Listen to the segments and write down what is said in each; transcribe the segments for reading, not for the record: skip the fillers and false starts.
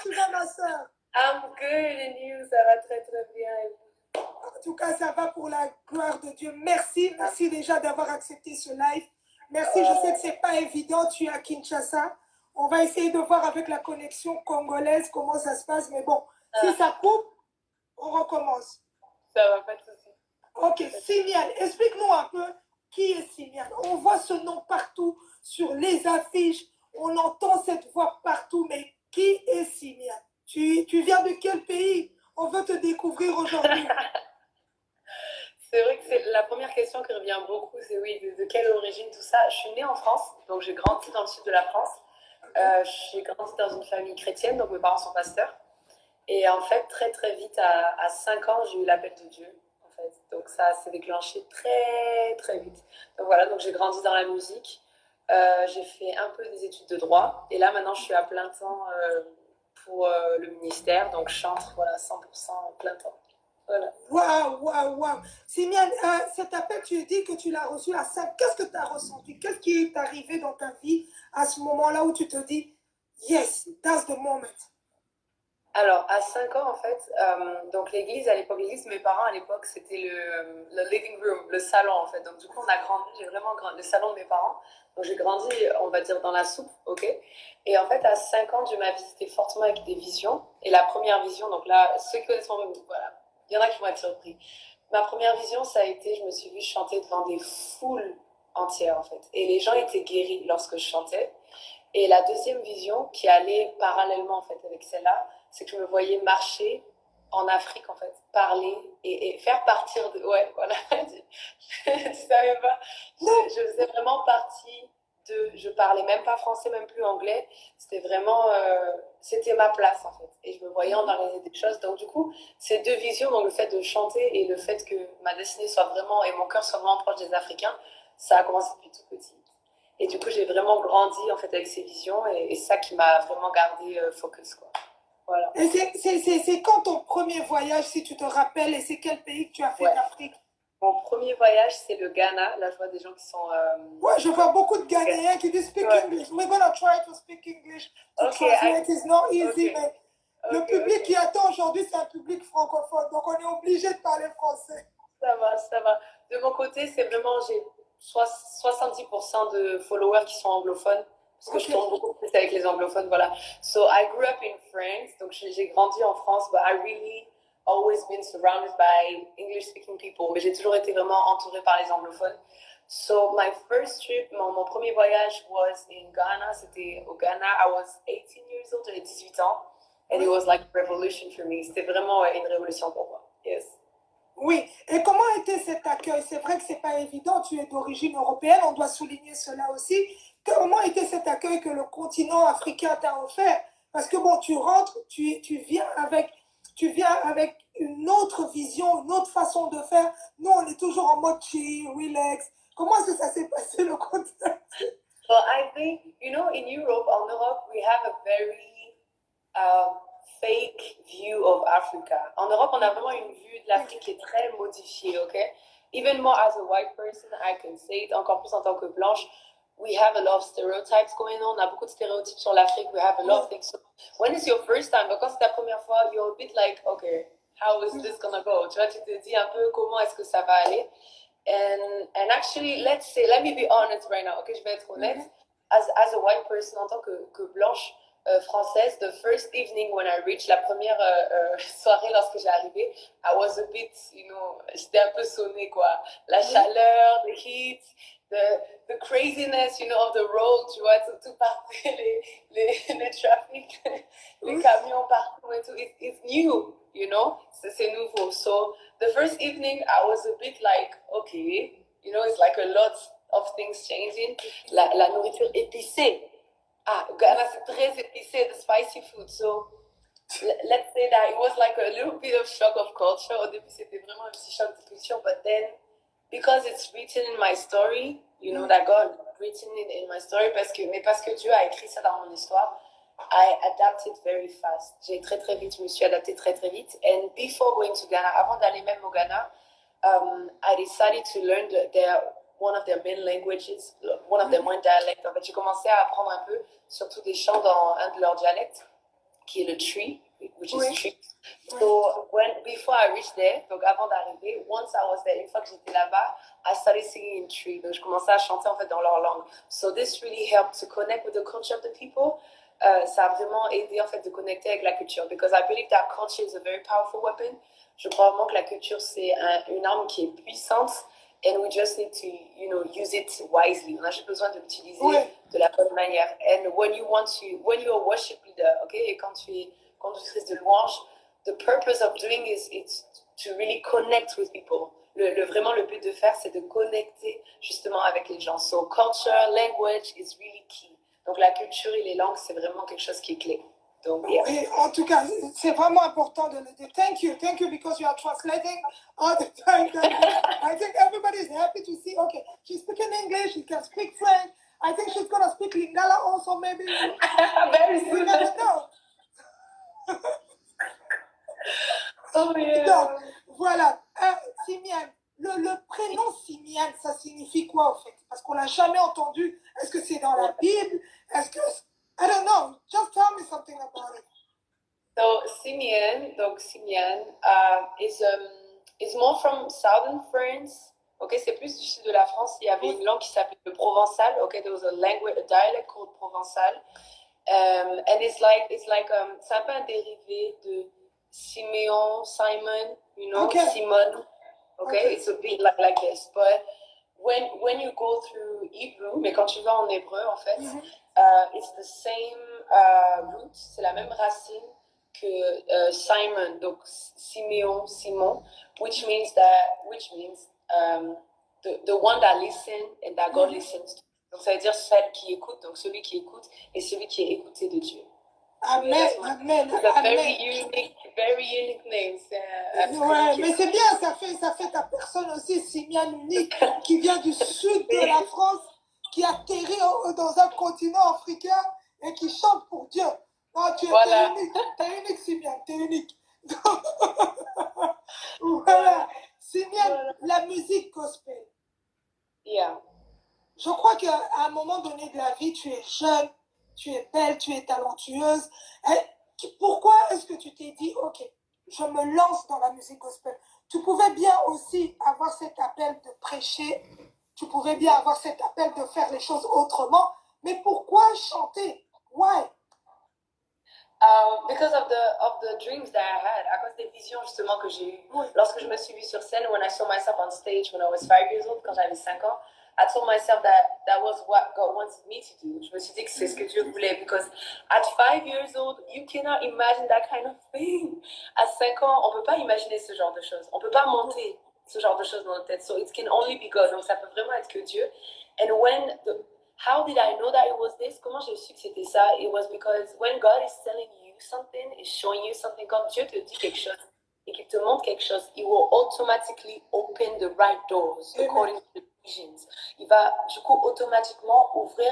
tu vas, ma soeur? I'm good and you, ça va très très bien. En tout cas, ça va pour la gloire de Dieu. Merci déjà d'avoir accepté ce live. Merci, je sais que c'est pas évident, tu es à Kinshasa. On va essayer de voir avec la connexion congolaise comment ça se passe, mais bon, si ça coupe, on recommence. Ça va, pas de souci. Ok, Simian, explique-nous un peu qui est Simian. On voit ce nom partout sur les affiches, on entend cette voix partout, mais qui est Simian? Tu viens de quel pays? On veut te découvrir aujourd'hui. C'est vrai que c'est la première question qui revient beaucoup, c'est oui, de quelle origine tout ça. Je suis née en France, donc j'ai grandi dans le sud de la France. J'ai grandi dans une famille chrétienne, donc mes parents sont pasteurs. Et en fait, très très vite, à 5 ans, j'ai eu l'appel de Dieu. En fait. Donc ça s'est déclenché très très vite. Donc voilà, donc j'ai grandi dans la musique. J'ai fait un peu des études de droit. Et là, maintenant, je suis à plein temps pour le ministère. Donc je chante voilà, 100% plein temps. Voilà. Waouh, waouh, waouh. Simian, cet appel, tu dis que tu l'as reçu à 5. Qu'est-ce que tu as ressenti? Qu'est-ce qui est arrivé dans ta vie à ce moment-là où tu te dis, yes, that's the moment? Alors, à 5 ans, en fait, donc l'église, à l'époque, l'église de mes parents, à l'époque, c'était le living room, le salon, en fait. Donc, du coup, on a grandi, j'ai vraiment grandi, le salon de mes parents. Donc, j'ai grandi, on va dire, dans la soupe, ok? Et en fait, à 5 ans, Dieu m'a visité fortement avec des visions. Et la première vision, donc là, ceux qui connaissent mon... Voilà, il y en a qui vont être surpris. Ma première vision, ça a été, je me suis vue chanter devant des foules entières, en fait. Et les gens étaient guéris lorsque je chantais. Et la deuxième vision, qui allait parallèlement, en fait, avec celle-là, c'est que je me voyais marcher en Afrique, en fait, parler et faire partir de... Ouais, voilà, tu savais pas. Je faisais vraiment partie de... Je parlais même pas français, même plus anglais. C'était vraiment... c'était ma place, en fait. Et je me voyais en organiser des choses. Donc, du coup, ces deux visions, donc le fait de chanter et le fait que ma destinée soit vraiment... et mon cœur soit vraiment proche des Africains, ça a commencé depuis tout petit. Et du coup, j'ai vraiment grandi, en fait, avec ces visions. Et c'est ça qui m'a vraiment gardé focus, quoi. Voilà. Et c'est quand ton premier voyage, si tu te rappelles, et c'est quel pays que tu as fait d'Afrique? Mon premier voyage, c'est le Ghana. Là, je vois des gens qui sont... Ouais, je vois beaucoup de Ghanéens qui disent speak English. We're gonna try to speak English. To translate is not easy, mais le public qui attend aujourd'hui, c'est un public francophone. Donc, on est obligé de parler français. Ça va, ça va. De mon côté, c'est vraiment... J'ai 70% de followers qui sont anglophones. Parce que je tourne beaucoup plus avec les anglophones, voilà. So, I grew up in France. Donc, j'ai grandi en France, but I really always been surrounded by English-speaking people. Mais j'ai toujours été vraiment entourée par les anglophones. So, my first trip, mon premier voyage was in Ghana. C'était au Ghana. I was 18 years old, j'avais 18 ans. And it was like a revolution for me. C'était vraiment une révolution pour moi. Yes. Oui, et comment était cet accueil? C'est vrai que c'est pas évident, tu es d'origine européenne, on doit souligner cela aussi. Comment était cet accueil que le continent africain t'a offert? Parce que bon, tu rentres, tu viens avec une autre vision, une autre façon de faire. Nous, on est toujours en mode chill, relax. Comment est-ce que ça s'est passé le contexte? Well, I think, you know, in Europe, en Europe, we have a very fake view of Africa. En Europe, on a vraiment une vue de l'Afrique qui est très modifiée, ok? Even more as a white person, I can say it, encore plus en tant que blanche, we have a lot of stereotypes going on. On a beaucoup de stéréotypes sur l'Afrique. We have a lot of things. So when it's your first time, quand c'est ta première fois, you're a bit like, okay, how is this gonna go? Tu vois, tu te dis un peu comment est-ce que ça va aller. And actually, let me be honest right now, ok? Je vais être honnête. As a white person, en tant que blanche, française, the first evening when I reached, la première soirée lorsque j'ai arrivé, I was a bit, you know, j'étais un peu sonnée, quoi. La chaleur, the heat, the craziness, you know, of the road, tu vois, tout partout, les traffic, les camions partout et tout. It's new, you know, c'est nouveau. So the first evening, I was a bit like, okay, you know, it's like a lot of things changing. La nourriture épicée. Ah, Ghana, c'est très épicé, the spicy food. So, let's say that it was like a little bit of shock of culture. Au début, c'était vraiment un petit choc de culture. But then, because it's written in my story, you know, that God written it in my story, parce que Dieu a écrit ça dans mon histoire, I adapted very fast. J'ai très très vite, je me suis adaptée très très vite. And before going to Ghana, avant d'aller même au Ghana, I decided to learn one of their main languages, one of their main dialects. En fait, j'ai commencé à apprendre un peu, surtout des chants dans un de leurs dialectes. qui est le tree, which is Oui. tree. Oui. So before I reached there, donc avant d'arriver, once I was there, une fois que j'étais là-bas, I started singing in tree. Donc je commençais à chanter en fait dans leur langue. So this really helped to connect with the culture of the people. Ça a vraiment aidé en fait de connecter avec la culture. Because I believe that culture is a very powerful weapon. Je crois vraiment que la culture c'est une arme qui est puissante. And we just need to, use it wisely. On a juste besoin de l'utiliser de la bonne manière. And when you're a worship leader, okay, et quand tu es conductrice de louange, the purpose of doing it's to really connect with people. Vraiment, le but de faire, c'est de connecter justement avec les gens. So culture, language is really key. Donc la culture et les langues, c'est vraiment quelque chose qui est clé. Donc, yeah. Oui, en tout cas, c'est vraiment important de le dire. Thank you because you are translating all the time. I think everybody is happy to see, okay, she's speaking English, she can speak French. I think she's going to speak Lingala also, maybe. Very soon. We never know. Oh, yeah. Donc, voilà. Simian, le prénom Simian, ça signifie quoi, en fait? Parce qu'on l'a jamais entendu. Est-ce que c'est dans la Bible? Est-ce que... I don't know. Just tell me something about it. So Simeon is more from southern France. Okay, c'est plus du sud de la France. Il y avait une langue qui s'appelait le provençal. Okay, there was a dialect called provençal, and it's like c'est un peu un dérivé de Simeon, Simon, Simon. Okay, it's a bit like this, but when you go through Hebrew, mais quand tu vas en hébreu en fait, it's the same root, c'est la même racine que Simon, donc Simeon, Simon, which means the one that listens and that God listens to. Donc ça veut dire celle qui écoute, donc celui qui écoute et celui qui est écouté de Dieu. Amen, amen, it's a amen. very unique name. Ouais, mais c'est bien, ça fait ta personne aussi, Simian unique, qui vient du sud de la France, qui atterrit dans un continent africain et qui chante pour Dieu. Non, tu es unique, Simian, t'es unique. Voilà, Simian, la musique gospel. Yeah. Je crois qu'à un moment donné de la vie, tu es jeune, tu es belle, tu es talentueuse. Pourquoi est-ce que tu t'es dit, ok, je me lance dans la musique gospel? Tu pouvais bien aussi avoir cet appel de prêcher, tu pouvais bien avoir cet appel de faire les choses autrement, mais pourquoi chanter? Why? Because of the dreams that I had, à cause des visions justement que j'ai eues. Lorsque je me suis vue sur scène, when I saw myself on stage when I was 5 years old, quand j'avais 5 ans, I told myself that was what God wanted me to do. Je me suis dit que c'est ce que Dieu voulait. Because at 5 years old, you cannot imagine that kind of thing. À 5 ans, on peut pas imaginer ce genre de choses. On peut pas monter ce genre de choses dans notre tête. So it can only be God. Donc ça peut vraiment être que Dieu. And how did I know that it was this? Comment j'ai su que c'était ça? It was because when God is telling you something, is showing you something, quand Dieu te dit quelque chose et qu'il te montre quelque chose, He will automatically open the right doors according to the visions. Il va du coup automatiquement ouvrir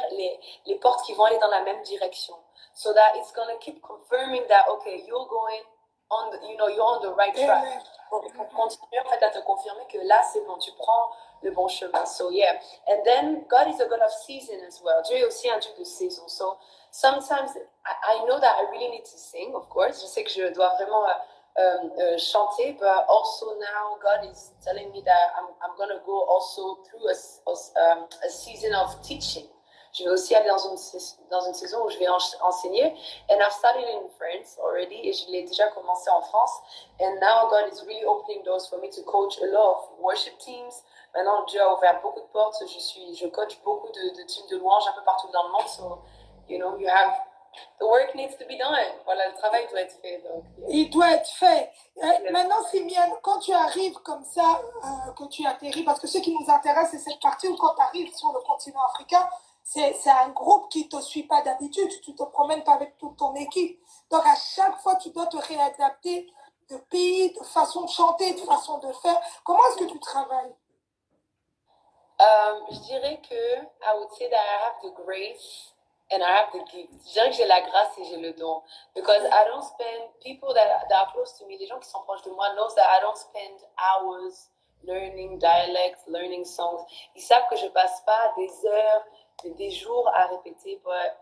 les portes qui vont aller dans la même direction. So that it's going to keep confirming that, okay, you're going on the, you're on the right track. Pour continuer en fait à te confirmer que là c'est bon, tu prends le bon chemin. So yeah, and then God is a God of season as well. Dieu est aussi un Dieu de saison. So sometimes I know that I really need to sing, of course. Je sais que je dois vraiment chanter, but also now God is telling me that I'm going to go also through a season of teaching. Je vais aussi aller dans une saison où je vais enseigner. And I've started in France already, et je l'ai déjà commencé en France. And now God is really opening doors for me to coach a lot of worship teams. Maintenant, Dieu a ouvert beaucoup de portes. Je coach beaucoup de teams de louanges un peu partout dans le monde. So, you have... The work needs to be done. Voilà, le travail doit être fait. Donc, yeah. Il doit être fait. Maintenant, Simian, quand tu arrives comme ça, que tu atterris, parce que ce qui nous intéresse, c'est cette partie où quand tu arrives sur le continent africain, c'est un groupe qui ne te suit pas d'habitude, tu ne te promènes pas avec toute ton équipe. Donc, à chaque fois, tu dois te réadapter de pays, de façon de chanter, de façon de faire. Comment est-ce que tu travailles? Je dirais que I would say that I have the grace and I have the gift. Je dirais que j'ai la grâce et j'ai le don. Because I don't spend, people that are close to me, les gens qui sont proches de moi, knows that I don't spend hours learning dialects, learning songs. Ils savent que je passe pas des heures, des jours à répéter, but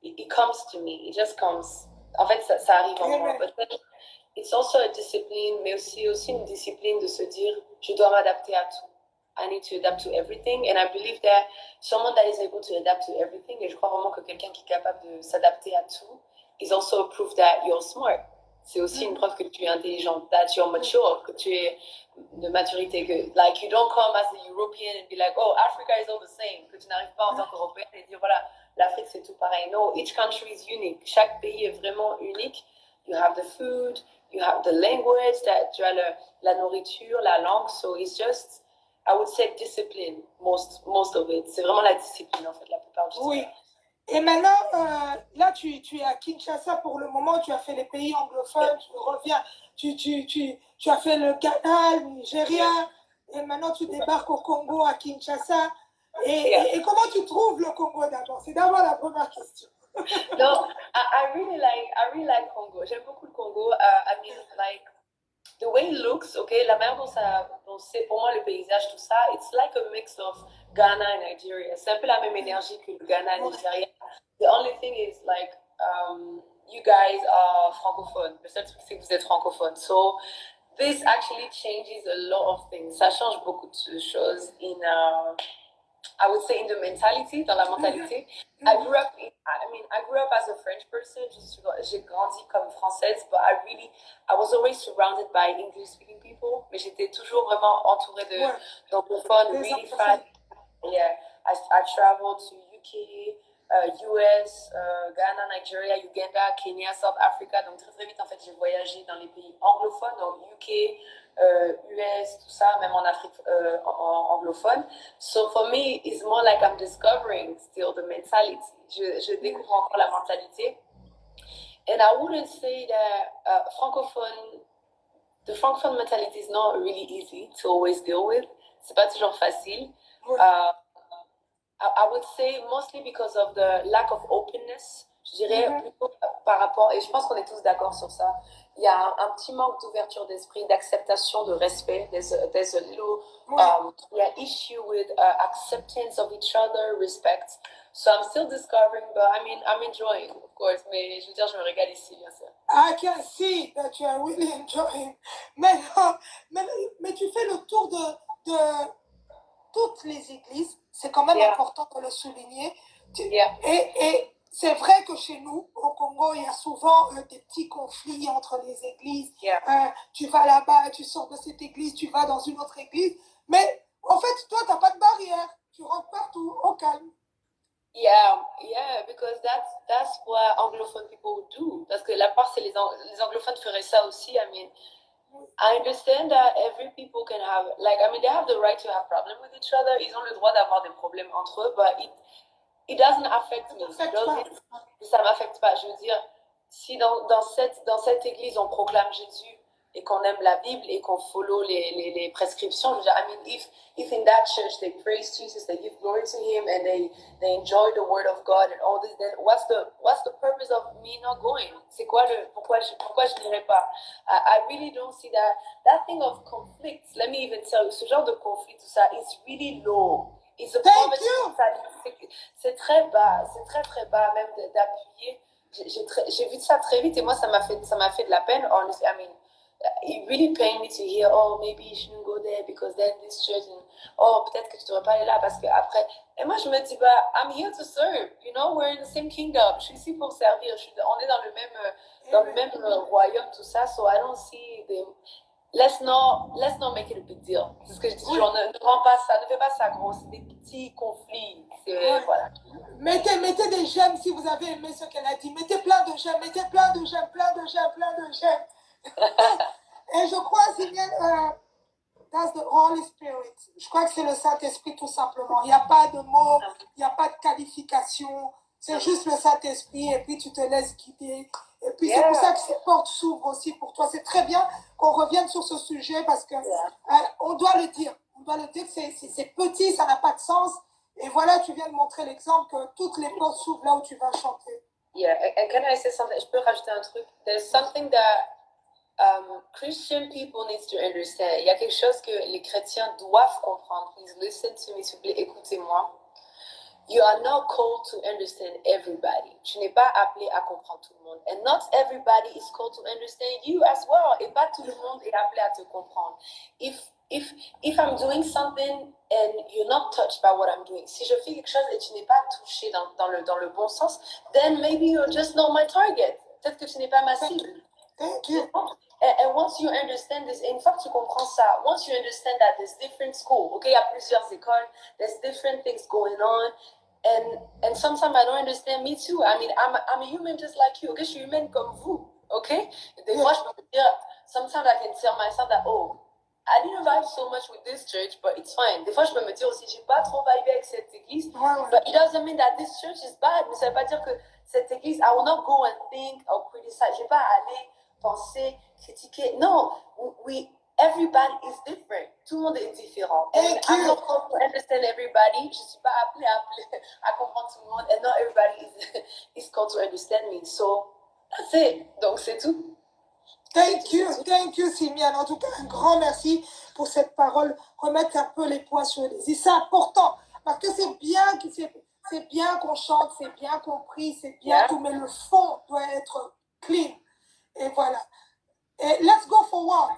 it comes to me. It just comes. En fait, ça arrive en moi. Amen. But then it's also a discipline, mais aussi une discipline de se dire, je dois m'adapter à tout. I need to adapt to everything. And I believe that someone that is able to adapt to everything, et je crois vraiment que quelqu'un qui est capable de s'adapter à tout, is also a proof that you're smart. C'est aussi une preuve que tu es intelligent, that you're mature, que tu es de maturité, que like you don't come as a European and be like, oh, Africa is all the same, que tu n'arrives pas en tant qu'Européenne et dire, voilà, l'Afrique c'est tout pareil. No, each country is unique. Chaque pays est vraiment unique. You have the food, you have the language, tu as la nourriture, la langue, so it's just, I would say discipline, most of it. C'est vraiment la discipline en fait, la plupart du temps. Oui. Et maintenant, là, tu es à Kinshasa pour le moment, tu as fait les pays anglophones, tu reviens, tu as fait le Ghana, le Nigeria, et maintenant tu débarques au Congo, à Kinshasa. Et comment tu trouves le Congo d'abord? C'est d'abord la première question. No, I really like Congo. J'aime beaucoup le Congo. I mean, like, the way it looks, okay, la manière dont c'est pour moi le paysage, tout ça, it's like a mix of Ghana and Nigeria. C'est un peu la même énergie que le Ghana et le Nigeria. The only thing is, like, you guys are francophone. Le seul truc, c'est que vous êtes francophone. So, this actually changes a lot of things. Ça change beaucoup de choses I would say in the mentality, dans la mentalité. I grew up as a French person. J'ai grandi comme française, but I was always surrounded by English-speaking people. Mais j'étais toujours vraiment entourée d'anglophones, really fun. Yeah, I traveled to UK, US, Ghana, Nigeria, Uganda, Kenya, South Africa. Donc très très vite, en fait, j'ai voyagé dans les pays anglophones, donc UK, US, tout ça, même en Afrique anglophone. So for me, it's more like I'm discovering still the mentality. Je découvre encore la mentalité. And I wouldn't say that the francophone mentality is not really easy to always deal with. C'est pas toujours facile. I would say mostly because of the lack of openness. Je dirais plutôt par rapport, et je pense qu'on est tous d'accord sur ça, il y a un petit manque d'ouverture d'esprit, d'acceptation, de respect. There's a little issue with acceptance of each other, respect. So I'm still discovering, but I mean, I'm enjoying, of course. Mais je veux dire, je me régale ici, bien sûr. I can see that you are really enjoying. Mais tu fais le tour de toutes les églises. C'est quand même important de le souligner. Et c'est vrai que chez nous, au Congo, il y a souvent des petits conflits entre les églises. Tu vas là-bas, tu sors de cette église, tu vas dans une autre église. Mais en fait, toi, tu n'as pas de barrière. Tu rentres partout, au calme. Yeah, because that's what anglophone people do. Parce que la part, c'est les anglophones feraient ça aussi. I mean, I understand that every people can have, like, I mean, they have the right to have problems with each other. Ils ont le droit d'avoir des problèmes entre eux, but it doesn't affect me. Ça m'affecte pas. Je veux dire, si dans cette église on proclame Jésus et qu'on aime la Bible et qu'on follow les prescriptions, je veux dire, I mean, if in that church they praise Jesus, they give glory to Him, and they enjoy the Word of God and all this, then what's the purpose of me not going? C'est quoi pourquoi je n'irai pas? I really don't see that thing of conflict. Let me even tell you, ce genre de conflit, tout ça, is really low. C'est très bas, c'est très très bas même d'appuyer. J'ai vu ça très vite et moi ça m'a fait de la peine. Honestly, I mean, it really pained me to hear, oh, maybe you shouldn't go there because then this church, and, oh, peut-être que tu devrais pas aller là parce que après. Et moi je me dis, bah, I'm here to serve, you know, we're in the same kingdom. Je suis ici pour servir. On est dans le même royaume, tout ça. So I don't see the. Let's not make it a big deal. C'est ce que je dis toujours. Ne fais pas ça gros. C'est des petits conflits. Voilà. Mettez des j'aime si vous avez aimé ce qu'elle a dit. Mettez plein de j'aime, plein de j'aime. Et je crois, Zimiel, that's the Holy Spirit. Je crois que c'est le Saint-Esprit tout simplement. Il n'y a pas de mots, il n'y a pas de qualification. C'est juste le Saint-Esprit et puis tu te laisses guider. Et puis c'est pour ça que ces portes s'ouvrent aussi pour toi. C'est très bien qu'on revienne sur ce sujet parce que on doit le dire. On doit le dire que c'est petit, ça n'a pas de sens. Et voilà, tu viens de montrer l'exemple que toutes les portes s'ouvrent là où tu vas chanter. Yeah, and can I say something? Je peux rajouter un truc. There's something that Christian people need to understand. Il y a quelque chose que les chrétiens doivent comprendre. Please listen to me, s'il vous plaît, écoutez-moi. You are not called to understand everybody. Tu n'es pas appelé à comprendre tout le monde. And not everybody is called to understand you as well. Et pas tout le monde est appelé à te comprendre. If I'm doing something and you're not touched by what I'm doing, si je fais quelque chose et tu n'es pas touché dans le bon sens, then maybe you're just not my target. Peut-être que tu n'es pas ma cible. Thank you. And once you understand this, et une fois que tu comprends ça, once you understand that there's different schools, okay, il y a plusieurs écoles, there's different things going on, and sometimes I don't understand, me too. I mean, I'm a human just like you, okay, je suis humaine comme vous, okay? Des fois, je peux me dire, sometimes I can tell myself that, oh, I didn't vibe so much with this church, but it's fine. Des fois, je peux me dire aussi, j'ai pas trop vibé avec cette église, but it doesn't mean that this church is bad. Mais ça veut pas dire que cette église, I will not go and think or criticize. Je vais pas aller penser, critiquer. No, everybody is different. Tout le monde est différent. And I'm not called to understand everybody. Je suis pas appelée à comprendre tout le monde. And not everybody is called to understand me. So, that's it. Donc, c'est tout. Thank you, Simian. En tout cas, un grand merci pour cette parole. Remettre un peu les points sur les i. C'est important parce que c'est bien qu'on chante, c'est bien compris, c'est bien tout, mais le fond doit être clean. Et voilà. Et let's go forward.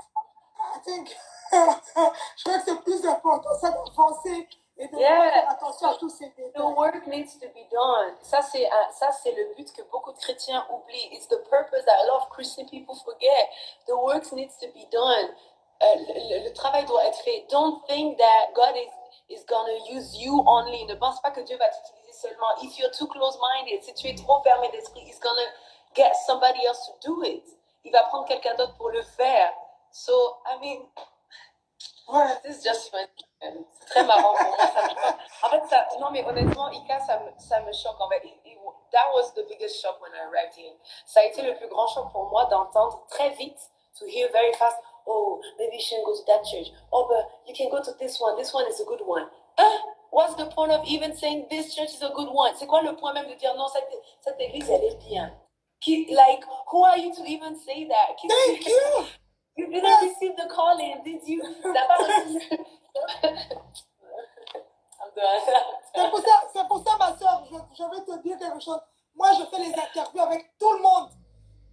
I think, je crois que c'est plus important, ça d'avancer et de faire attention à tous ces détails. The work needs to be done. Ça, c'est le but que beaucoup de chrétiens oublient. It's the purpose that a lot of Christian people forget. The work needs to be done. Le travail doit être fait. Don't think that God is going to use you only. Ne pense pas que Dieu va t'utiliser seulement. If you're too close-minded, si tu es trop fermé d'esprit, He's going to get somebody else to do it. Il va prendre quelqu'un d'autre pour le faire. So, I mean, this is just fun. C'est très marrant pour moi. Ça me choque. En fait, non, mais honnêtement, Ika, ça me choque. En fait, that was the biggest shock when I arrived here. Ça a été le plus grand choc pour moi d'entendre très vite, to hear very fast, oh, maybe you shouldn't go to that church. Oh, but you can go to this one. This one is a good one. What's the point of even saying this church is a good one? C'est quoi le point même de dire non, cette église, elle est bien? Like, who are you to even say that? Thank you. You didn't receive the calling, did you? C'est pour ça, ma soeur, je vais te dire quelque chose. Moi, je fais les interviews avec tout le monde.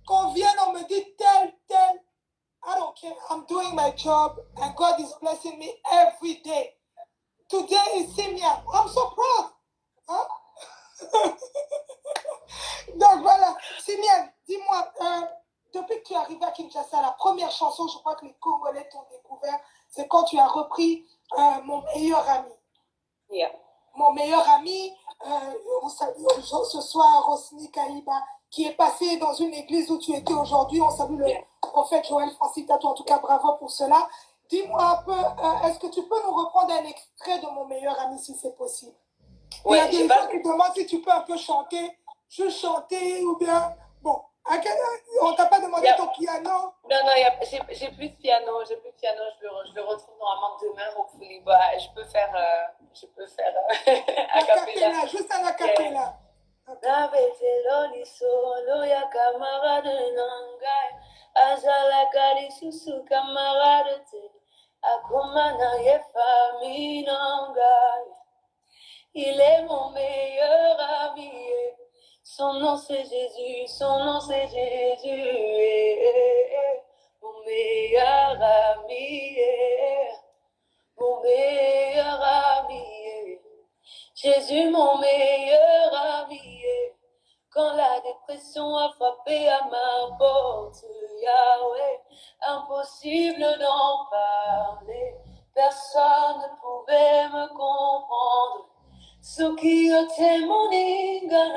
Qu'on vienne, on me dit tel. I don't care. I'm doing my job and God is blessing me every day. Today is Simia. I'm so proud. Hein? Donc voilà. Simia, dis-moi, depuis que tu es arrivé à Kinshasa, la première chanson, je crois que les Congolais t'ont découvert, c'est quand tu as repris Mon meilleur ami. Yeah. Mon meilleur ami, on salue ce soir Rosny Kaïba, qui est passé dans une église où tu étais aujourd'hui. On salue le prophète Joël Francis Tatou. En tout cas, bravo pour cela. Dis-moi un peu, est-ce que tu peux nous reprendre un extrait de Mon meilleur ami, si c'est possible? Il y a des gens qui demandent si tu peux un peu chanter. Je chantais ou bien... Bon, on t'a pas demandé ton piano? Non, j'ai plus de piano. Je le retrouve normalement demain, hopefully. But je peux faire a cappella. Juste un a cappella. Nabeteloli solo ya camarade nangai azala kali susu camarade te akumana ye famille nangai. Il est mon meilleur ami. Son nom c'est Jésus, son nom c'est Jésus. Mon meilleur ami. Mon meilleur ami. Jésus, mon meilleur ami. Quand la dépression a frappé à ma porte, Yahweh, impossible d'en parler. Personne ne pouvait me comprendre. Sukiyote moninganangaye,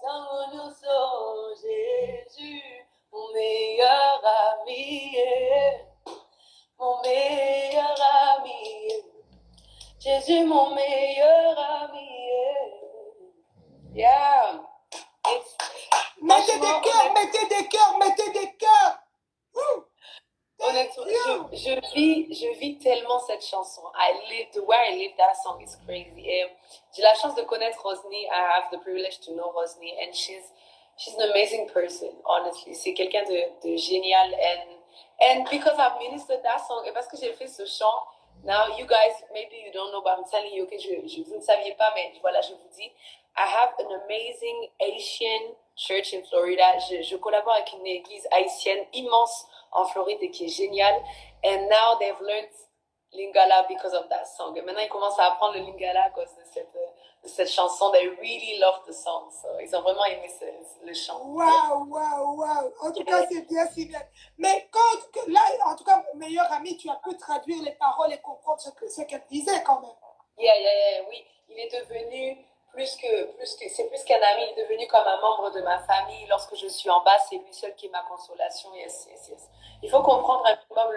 tangonyoso, Jésus, mon meilleur ami. Mon meilleur ami, Jésus, mon meilleur ami. Yeah. Mettez des cœurs. Honnêtement, je vis tellement cette chanson. The way I live that song is crazy. Et j'ai la chance de connaître Rosny. I have the privilege to know Rosny, and she's an amazing person. Honestly, c'est quelqu'un de génial. And because I've ministered that song, et parce que j'ai fait ce chant, Now, you guys, maybe you don't know, but I'm telling you, okay, vous ne saviez pas, mais voilà, je vous dis. I have an amazing Haitian church in Florida. Je collabore avec une église haïtienne immense en Floride et qui est géniale. And now they've learned Lingala because of that song. Et maintenant, ils commencent à apprendre le Lingala à cause de cette chanson. They really love the song. So, ils ont vraiment aimé le chant. Waouh, waouh, waouh. En tout cas, c'est bien, c'est bien. Mais là, en tout cas, meilleur ami, tu as pu traduire les paroles et comprendre ce qu'elle disait quand même. Oui. Il est devenu c'est plus qu'un ami, il est devenu comme un membre de ma famille. Lorsque je suis en bas, c'est lui seul qui est ma consolation. Yes. Il faut comprendre un minimum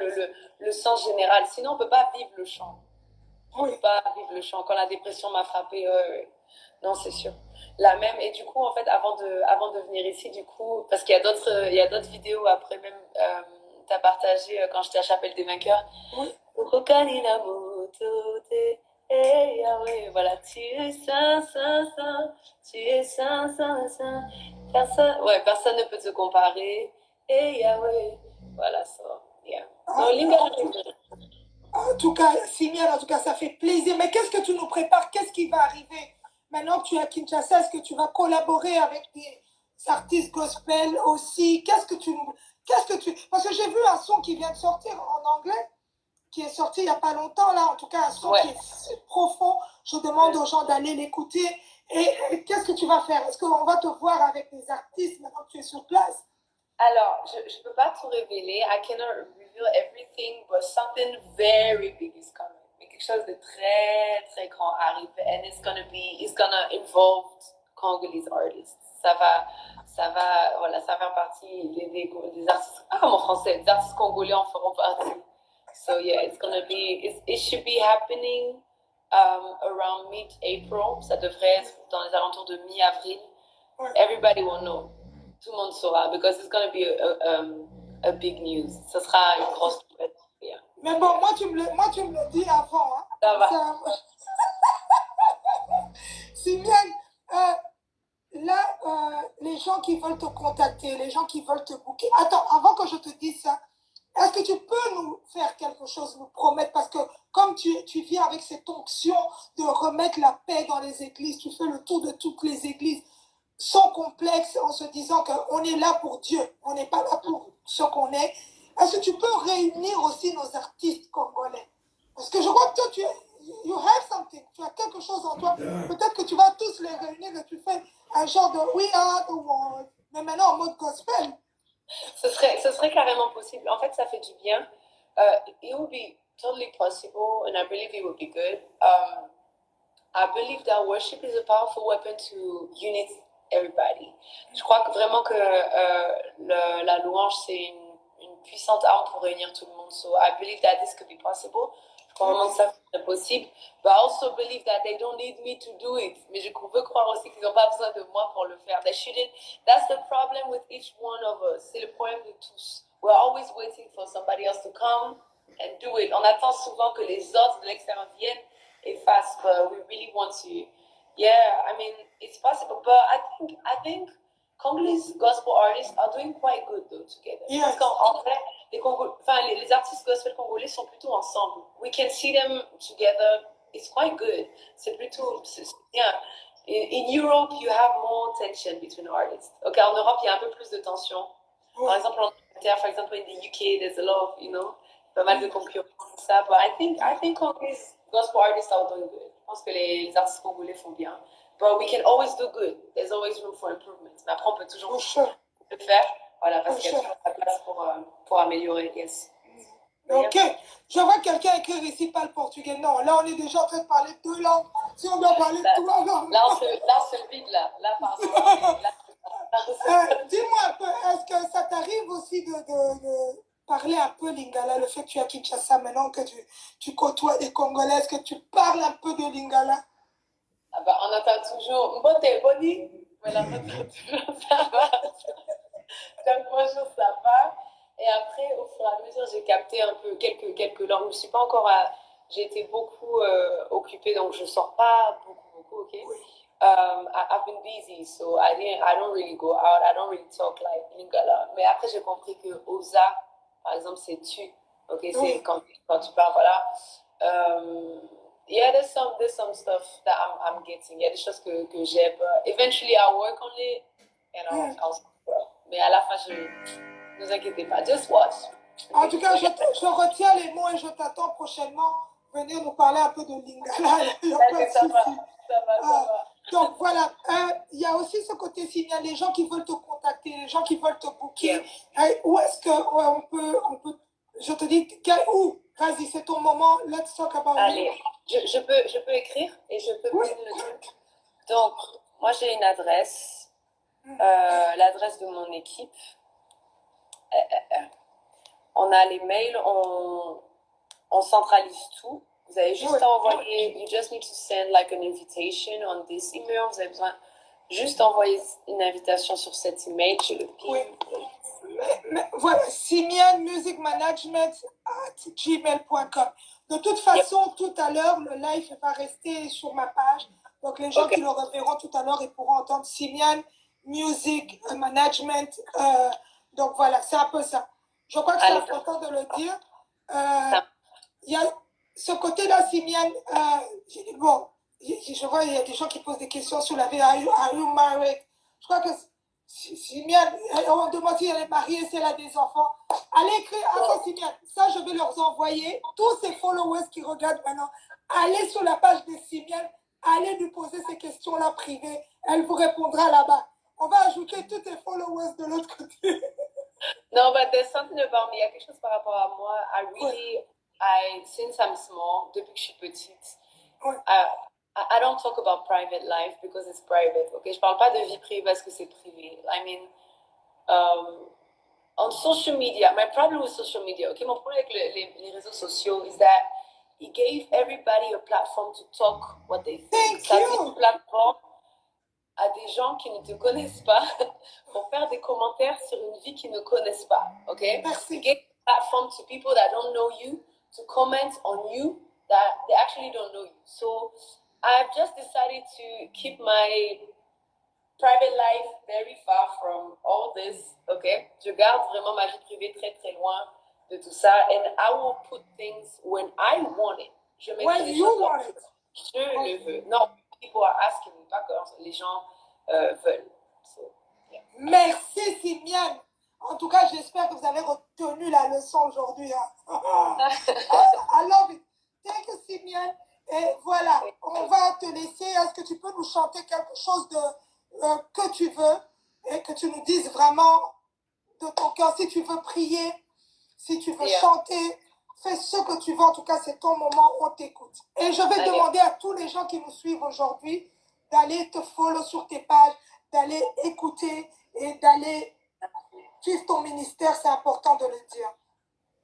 le sens général. Sinon, on ne peut pas vivre le chant. On ne peut pas vivre le chant. Quand la dépression m'a frappée, non, c'est sûr. La même. Et du coup, en fait, avant de venir ici, du coup, parce qu'il y a d'autres vidéos après même, tu as partagé quand j'étais à Chapelle des Vainqueurs. Oui. Hey Yahweh, voilà, tu es saint, tu es saint. Personne ne peut te comparer. Hey Yahweh, voilà ça. Yeah. En tout cas, Simian, en tout cas, ça fait plaisir. Mais qu'est-ce que tu nous prépares? Qu'est-ce qui va arriver? Maintenant que tu es à Kinshasa, est-ce que tu vas collaborer avec des artistes gospel aussi? Parce que j'ai vu un son qui vient de sortir en anglais, qui est sorti il n'y a pas longtemps, là, en tout cas, un son qui est profond. Je demande aux gens d'aller l'écouter. Et qu'est-ce que tu vas faire? Est-ce qu'on va te voir avec des artistes maintenant que tu es sur place? Alors, je ne peux pas tout révéler. I cannot reveal everything, but something very big is coming. Mais quelque chose de très, très grand arrive. And it's gonna involve Congolese artists. Ça va faire partie des artistes, comme en français, des artistes congolais en feront partie. So yeah, it should be happening around mid-April. Ça devrait être dans les alentours de mi-avril. Everybody will know. Tout le monde saura, because it's going to be a big news. Ce sera une grosse nouvelle. Yeah. Mais bon, moi tu me le dis avant. Hein. Ça va. Simian, là, les gens qui veulent te contacter, les gens qui veulent te booker. Attends, avant que je te dise ça, est-ce que tu peux nous faire quelque chose, nous promettre? Parce que comme tu viens avec cette onction de remettre la paix dans les églises, tu fais le tour de toutes les églises, sans complexe, en se disant qu'on est là pour Dieu, on n'est pas là pour ce qu'on est. Est-ce que tu peux réunir aussi nos artistes congolais? Parce que je crois que toi, you have something, tu as quelque chose en toi. Peut-être que tu vas tous les réunir et tu fais un genre de We Are the World, mais maintenant en mode gospel. Ce serait carrément possible. En fait, ça fait du bien. It would be totally possible, and I believe it would be good. I believe that worship is a powerful weapon to unite everybody. Je crois que vraiment que la louange, c'est une puissante arme pour réunir tout le monde. So I believe that this could be possible. Je crois vraiment que ça serait possible. But I also believe that they don't need me to do it. Mais je veux croire aussi qu'ils n'ont pas besoin de moi pour le faire. They shouldn't. That's the problem with each one of us. C'est le problème de tous. We're always waiting for somebody else to come and do it. On attend souvent que les autres de l'extérieur viennent et fassent. But we really want to. Yeah, I mean, it's possible, but I think Congolese gospel artists are doing quite good though together. Yes. Parce qu'en vrai, les artistes gospel congolais sont plutôt ensemble. We can see them together. It's quite good. C'est bien. In Europe, you have more tension between artists. Okay, en Europe, il y a un peu plus de tension. Par exemple, en Angleterre, for example, in the UK, there's a lot of, pas mal de concurrence, ça. But I think Congolese gospel artists are doing good. Je pense que les artistes congolais font bien. But we can always do good. There's always room for improvement. Mais après, on peut toujours le faire. Voilà, parce qu'il y a toujours la place pour améliorer. Yes. Ok. Je vois quelqu'un écrire ici pas le portugais. Non, là, on est déjà en train de parler deux langues. Si on doit parler trois langues. Là, on se vide, là. Là, pardon. Dis-moi un peu, est-ce que ça t'arrive aussi de parler un peu lingala, le fait que tu es à Kinshasa maintenant, que tu côtoies des Congolais, est-ce que tu parles un peu de lingala? Ah bah, on entend toujours Mbote Boni, mais on entend toujours ça va. Donc bonjour, ça va. Et après, au fur et à mesure, j'ai capté un peu quelques langues. Je ne suis pas encore j'ai été beaucoup occupée, donc je ne sors pas beaucoup, ok? I've been busy, so I don't really go out, I don't really talk like lingala. Mais après, j'ai compris que Oza, par exemple, c'est tu, ok? C'est quand tu parles, voilà. Yeah, there's some stuff that I'm getting. Il y a des choses que j'ai. Eventually, I'll work on it and I'll well. Mais à la fin, ne vous inquiétez pas. Just watch. En tout cas, je retiens les mots et je t'attends prochainement venir nous parler un peu de Lingala. Il n'y a pas de Ça va, souci. ça va. Donc voilà, il y a aussi ce côté signal, les gens qui veulent te contacter, les gens qui veulent te booker. Où est-ce qu'on peut, je te dis, où? Vas-y, c'est ton moment, let's talk about Allez, je peux écrire et je peux prendre le truc. Donc, moi j'ai une adresse, l'adresse de mon équipe. On a les mails, on centralise tout. Vous avez juste à envoyer, you just need to send like an invitation on this email. Vous avez besoin juste d'envoyer une invitation sur cet email. Je le ping. Mais voilà, Simian Music Management at gmail.com. De toute façon, tout à l'heure, le live va rester sur ma page. Donc, les gens qui le reverront tout à l'heure, ils pourront entendre Simian Music Management. Donc, voilà, c'est un peu ça. Je crois que c'est important de le dire. Il y a ce côté-là, Simian. Bon, je vois, il y a des gens qui posent des questions sur la vie. Are you married? Je crois que Simian, on demande si elle est mariée, si elle a des enfants. Allez écrire, attends Simian, ça je vais leur envoyer. Tous ces followers qui regardent maintenant, allez sur la page de Simian, allez lui poser ces questions-là privées. Elle vous répondra là-bas. On va ajouter tous tes followers de l'autre côté. No, but there's something about me. Il y a quelque chose par rapport à moi. Since I'm small, depuis que je suis petite, I don't talk about private life because it's private. Okay, je parle pas de vie privée parce que c'est privé. I mean, on social media, my problem with social media, okay, mon problème avec les réseaux sociaux is that it gave everybody a platform to talk what they think. Ça donne une plateforme à des gens qui ne te connaissent pas pour faire des commentaires sur une vie qu'ils ne connaissent pas. Okay, it gave a platform to people that don't know you to comment on you that they actually don't know you. So I've just decided to keep my private life very far from all this, okay? Je garde vraiment ma vie privée très très loin de tout ça. And I will put things when I want it. Je when you want it. Je le veux. Non, people are asking me, pas quand les gens veulent. So, yeah. Merci Simian. En tout cas, j'espère que vous avez retenu la leçon aujourd'hui. I love it. Thank you Simian. Et voilà, on va te laisser. Est-ce que tu peux nous chanter quelque chose que tu veux et que tu nous dises vraiment de ton cœur, si tu veux prier, si tu veux chanter, fais ce que tu veux. En tout cas, c'est ton moment, on t'écoute. Et je vais demander à tous les gens qui nous suivent aujourd'hui d'aller te follow sur tes pages, d'aller écouter et d'aller suivre ton ministère. C'est important de le dire.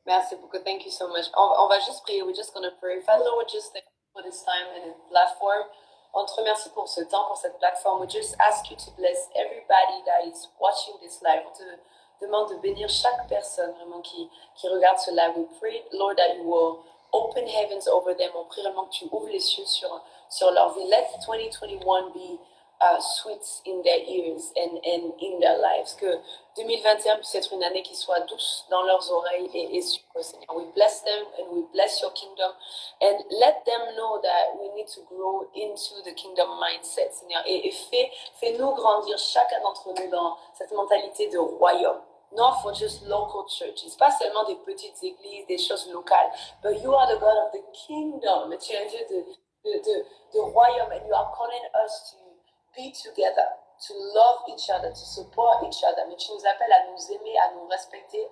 Merci beaucoup. Thank you so much. On va juste prier. We're just going to pray. Father, we're just thank you for this time and this platform. On te remercie pour ce temps, pour cette plateforme. We just ask you to bless everybody that is watching this live. On te demande de bénir chaque personne vraiment qui regarde ce live. We pray, Lord, that you will open heavens over them. On prie vraiment que tu ouvres les cieux sur leur vie. Let 2021 be sweet in their ears and in their lives. Que 2021 puisse être une année qui soit douce dans leurs oreilles et sur eux, Seigneur. We bless them and we bless your kingdom and let them know that we need to grow into the kingdom mindset, Seigneur. Et fais-nous grandir chacun d'entre nous dans cette mentalité de royaume. Not for just local churches, pas seulement des petites églises, des choses locales, but you are the God of the kingdom. Et tu es un Dieu de royaume, and you are calling us to be together, to love each other, to support each other. Mais tu nous appelles à nous aimer, à nous respecter,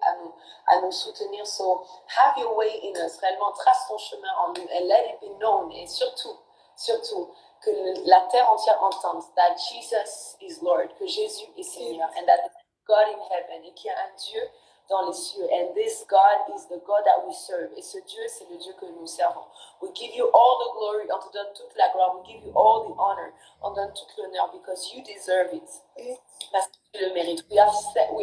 à nous soutenir. So have your way in us. Réellement, trace ton chemin en nous and let it be known. Et surtout, que la terre entière entende that Jesus is Lord, que Jésus est Seigneur, and that God in heaven, et qu'il y a un Dieu dans les cieux. And this God is the God that we serve. Et ce Dieu, c'est le Dieu que nous servons. We give you all the glory. On te donne toute la gloire. We give you all the honor. On donne toute l'honneur because you deserve it. Parce que tu le mérites. We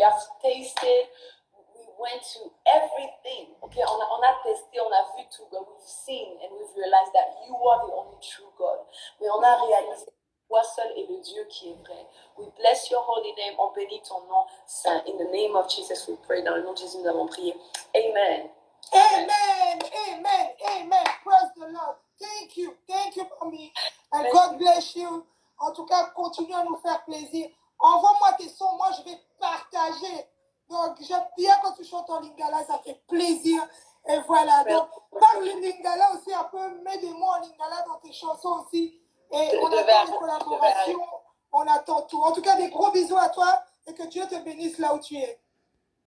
have tasted. We went to everything. Okay, on a testé, on a vu tout, but we've seen and we've realized that you are the only true God. Mais on a réalisé toi seul est le Dieu qui est vrai. We bless your holy name. On bénit ton nom saint. In the name of Jesus, we pray. Dans le nom de Jésus, nous avons prié. Amen. Amen, amen, amen. Praise the Lord. Thank you, mommy. And God bless you. En tout cas, continue à nous faire plaisir. Envoie-moi tes sons, moi je vais partager. Donc, j'aime bien quand tu chantes en lingala, ça fait plaisir. Et voilà, donc, parle le lingala aussi un peu, mets des mots en lingala dans tes chansons aussi. Et on attend les collaborations, on attend tout. En tout cas, des gros bisous à toi et que Dieu te bénisse là où tu es.